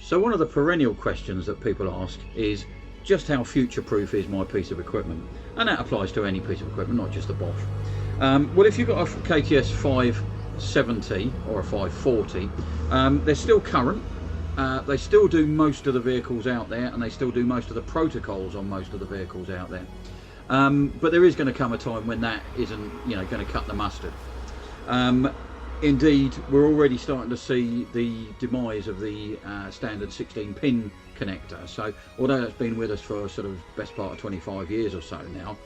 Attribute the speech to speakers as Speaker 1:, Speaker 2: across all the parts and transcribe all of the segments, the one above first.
Speaker 1: So one of the perennial questions that people ask is just how future-proof is my piece of equipment? And that applies to any piece of equipment, not just a Bosch. Well, if you've got a KTS 570 or a 540, they're still current. They still do most of the vehicles out there, and they still do most of the protocols on most of the vehicles out there. But there is going to come a time when that isn't, going to cut the mustard. Indeed, we're already starting to see the demise of the standard 16-pin connector. So, although it's been with us for sort of best part of 25 years or so now,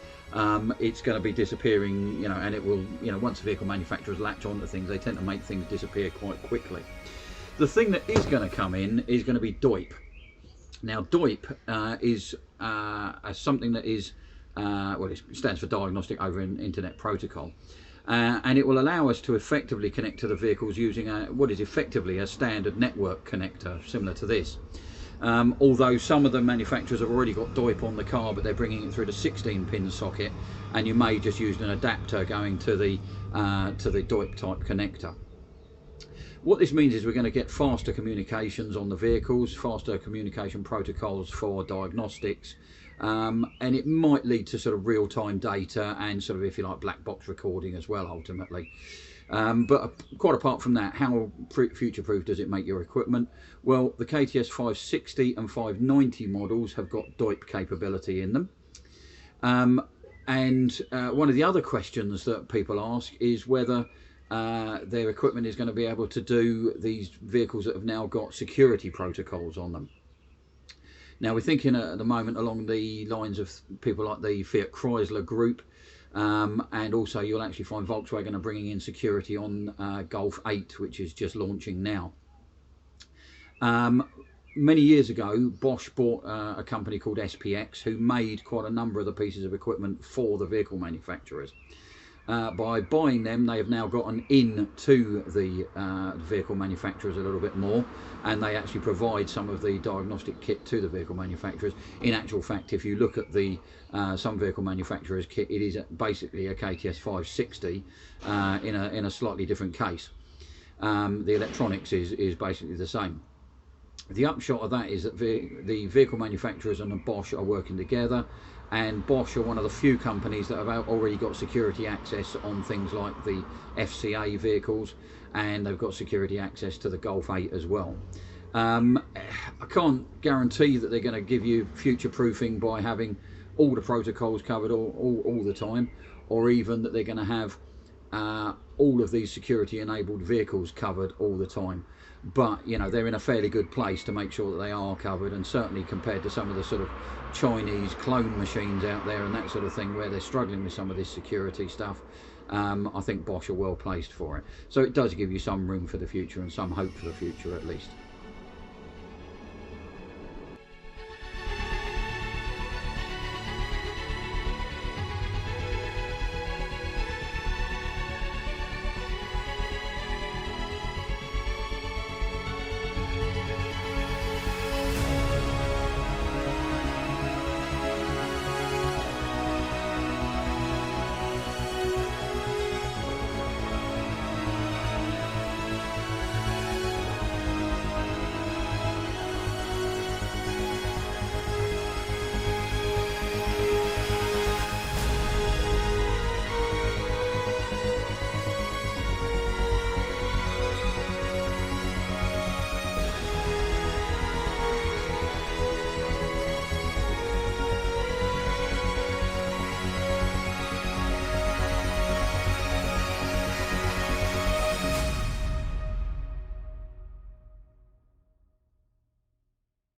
Speaker 1: it's going to be disappearing. And it will, once the vehicle manufacturers latch onto things, they tend to make things disappear quite quickly. The thing that is going to come in is going to be DoIP. Now, DoIP is something that is, well, it stands for Diagnostic Over Internet Protocol. And it will allow us to effectively connect to the vehicles using what is effectively a standard network connector, similar to this. Although some of the manufacturers have already got DoIP on the car, but they're bringing it through the 16-pin socket, and you may just use an adapter going to the DoIP type connector. What this means is we're going to get faster communications on the vehicles, faster communication protocols for diagnostics, and it might lead to sort of real-time data and sort of, if you like, black box recording as well, ultimately. But quite apart from that, how future-proof does it make your equipment? Well, the KTS 560 and 590 models have got DoIP capability in them. One of the other questions that people ask is whether their equipment is going to be able to do these vehicles that have now got security protocols on them. Now, we're thinking at the moment along the lines of people like the Fiat Chrysler group, and also you'll actually find Volkswagen are bringing in security on Golf 8, which is just launching now. Many years ago, Bosch bought a company called SPX, who made quite a number of the pieces of equipment for the vehicle manufacturers. By buying them, they have now gotten into the vehicle manufacturers a little bit more, and they actually provide some of the diagnostic kit to the vehicle manufacturers. In actual fact, if you look at the some vehicle manufacturers' kit, it is basically a KTS 560 in a slightly different case. The electronics is basically the same. The upshot of that is that the vehicle manufacturers and the Bosch are working together, and Bosch are one of the few companies that have already got security access on things like the FCA vehicles, and they've got security access to the Golf 8 as well. I can't guarantee that they're going to give you future proofing by having all the protocols covered all the time, or even that they're going to have all of these security enabled vehicles covered all the time. But they're in a fairly good place to make sure that they are covered, and certainly compared to some of the sort of Chinese clone machines out there and that sort of thing, where they're struggling with some of this security stuff, I think Bosch are well placed for it. So it does give you some room for the future and some hope for the future at least.